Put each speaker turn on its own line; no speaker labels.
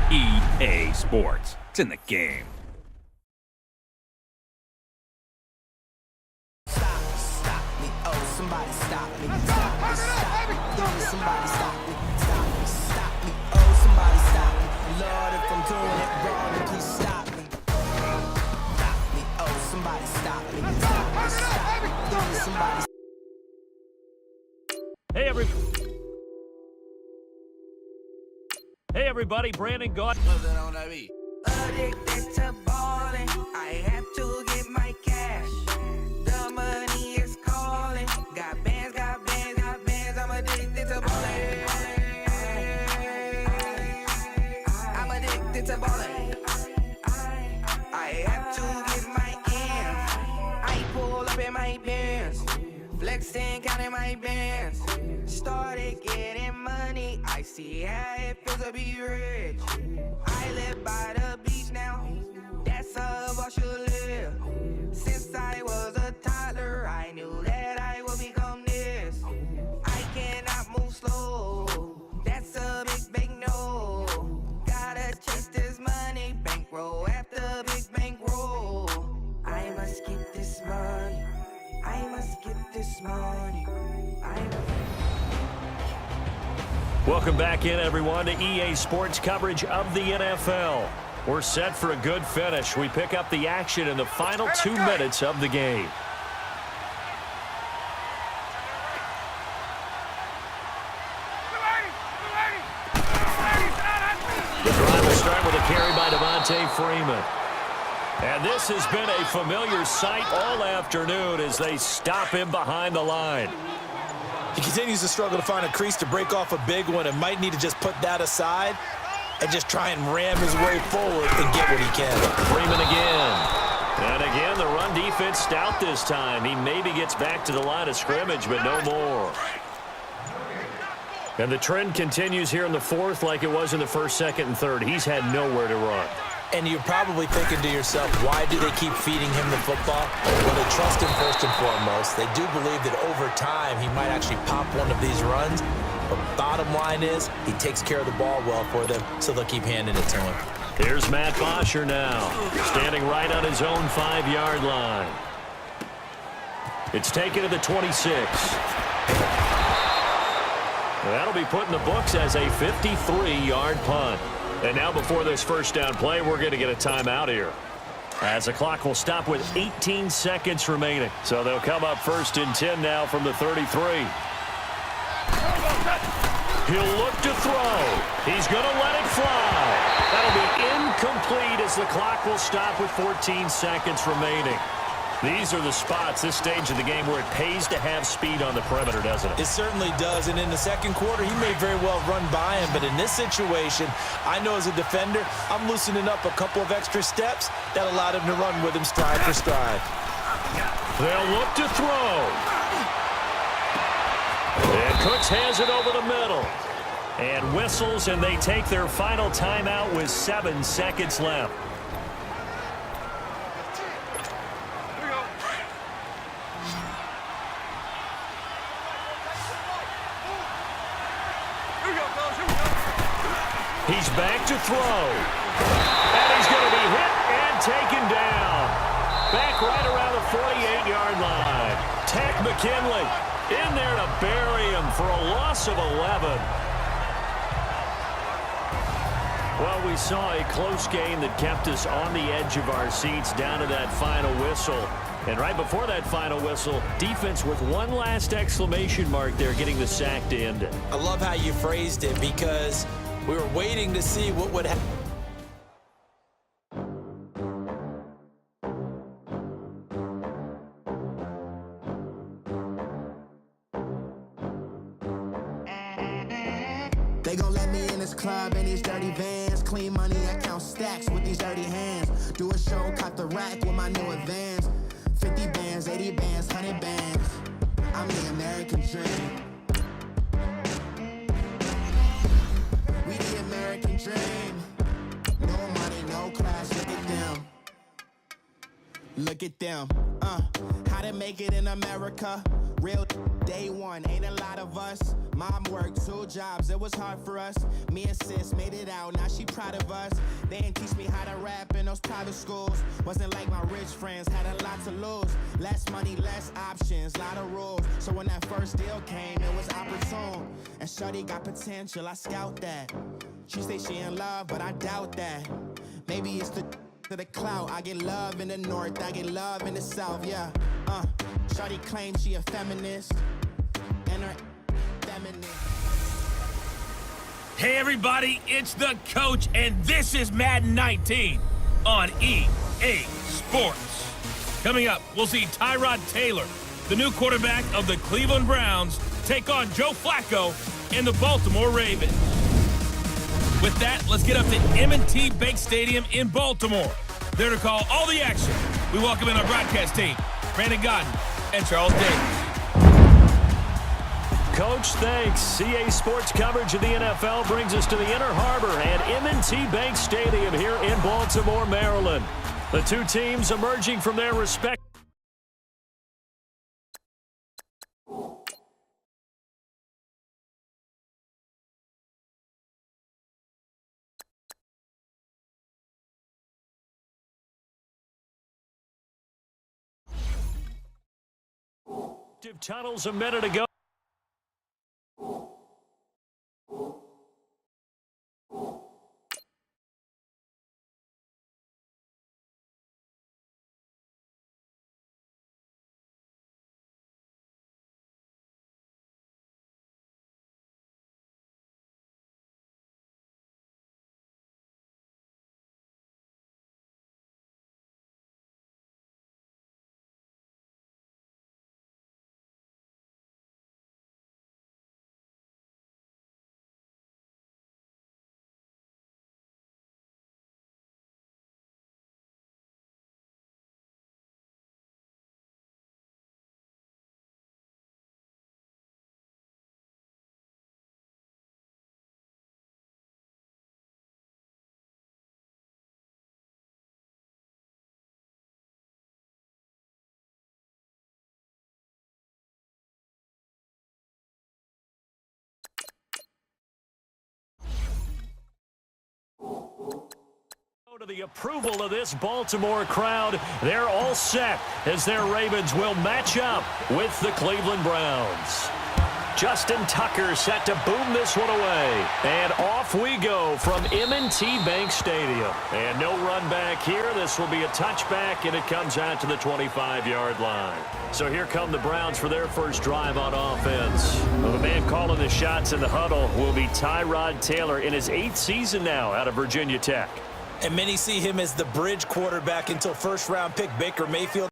EA Sports. It's in the game.
Stop me, oh, somebody stop me. Stop me, somebody stop me. Stop me, oh, somebody stop me. Lord, if I'm doing it wrong, then please stop me. Stop me, oh, somebody stop me. Stop me, somebody.
Hey everybody, Brandon Gaudin.
Addicted to balling, I have to get my cash. The money is calling. Got bands, got bands, got bands. I'm addicted to balling. I'm addicted to balling. I have to get my ends. I pull up in my bands, flexing, counting my bands. Started getting money. I see how it feels to be rich. I live by the beach now. That's how I should live. Since I was a toddler, I knew that I would become this. I cannot move slow. That's a big no. Gotta chase this money, bankroll after big bankroll. I must get this money. I must get this money.
Welcome back in, everyone, to EA Sports coverage of the NFL. We're set for a good finish. We pick up the action in the final 2 minutes of the game. The drive will start with a carry by Devontae Freeman. And this has been a familiar sight all afternoon as they stop him behind the line.
He continues to struggle to find a crease to break off a big one and might need to just put that aside and just try and ram his way forward and get what he can.
Freeman again. And again, the run defense stout this time. He maybe gets back to the line of scrimmage, but no more. And the trend continues here in the fourth like it was in the first, second, and third. He's had nowhere to run.
And you're probably thinking to yourself, why do they keep feeding him the football? Well, they trust him first and foremost. They do believe that over time he might actually pop one of these runs. But bottom line is he takes care of the ball well for them, so they'll keep handing it to him.
Here's Matt Bosher now, standing right on his own 5-yard line. It's taken to the 26. That'll be put in the books as a 53-yard punt. And now before this first down play, we're going to get a timeout here, as the clock will stop with 18 seconds remaining. So they'll come up first and 10 now from the 33. He'll look to throw. He's going to let it fly. That'll be incomplete as the clock will stop with 14 seconds remaining. These are the spots, this stage of the game, where it pays to have speed on the perimeter, doesn't it?
It certainly does, and in the second quarter, he may very well run by him, but in this situation, I know as a defender, I'm loosening up a couple of extra steps that allowed him to run with him stride for stride.
They'll look to throw. And Cooks has it over the middle. And whistles, and they take their final timeout with 7 seconds left. He's back to throw. And he's going to be hit and taken down. Back right around the 48-yard line. Tech McKinley in there to bury him for a loss of 11. Well, we saw a close game that kept us on the edge of our seats down to that final whistle. And right before that final whistle, defense with one last exclamation mark there, getting the sack to end it.
I love how you phrased it, because we were waiting to see what would happen.
They gon' let me in this club in these dirty vans. Clean money, I count stacks with these dirty hands. Do a show, cop the rack with my new advance. 50 bands, 80 bands, 100 bands. I'm the American dream. We the American dream. No money, no class, look at them. Look at them, how to make it in America. Real day one, ain't a lot of us.
Mom worked 2 jobs, it was hard for us. Me and sis made it out, now she proud of us. They didn't teach me how to rap in those private schools. Wasn't like my rich friends, had a lot to lose. Less money, less options, lot of rules. So when that first deal came, it was opportune. And shorty got potential, I scout that. She say she in love, but I doubt that. Maybe it's to the clout. I get love in the north, I get love in the south, yeah. Shorty claims she a feminist, and her feminist.
Hey everybody, it's the coach, and this is Madden 19 on EA Sports. Coming up, we'll see Tyrod Taylor, the new quarterback of the Cleveland Browns, take on Joe Flacco and the Baltimore Ravens. With that, let's get up to M&T Bank Stadium in Baltimore. There to call all the action, we welcome in our broadcast team, Brandon Godden and Charles Davis.
Coach, thanks. CA Sports coverage of the NFL brings us to the Inner Harbor and M&T Bank Stadium here in Baltimore, Maryland. The two teams emerging from their respective tunnels a minute ago. To the approval of this Baltimore crowd, they're all set as their Ravens will match up with the Cleveland Browns. Justin Tucker set to boom this one away. And off we go from M&T Bank Stadium. And no run back here. This will be a touchback, and it comes out to the 25-yard line. So here come the Browns for their first drive on offense. Well, the man calling the shots in the huddle will be Tyrod Taylor in his 8th season now out of Virginia Tech.
And many see him as the bridge quarterback until first-round pick Baker Mayfield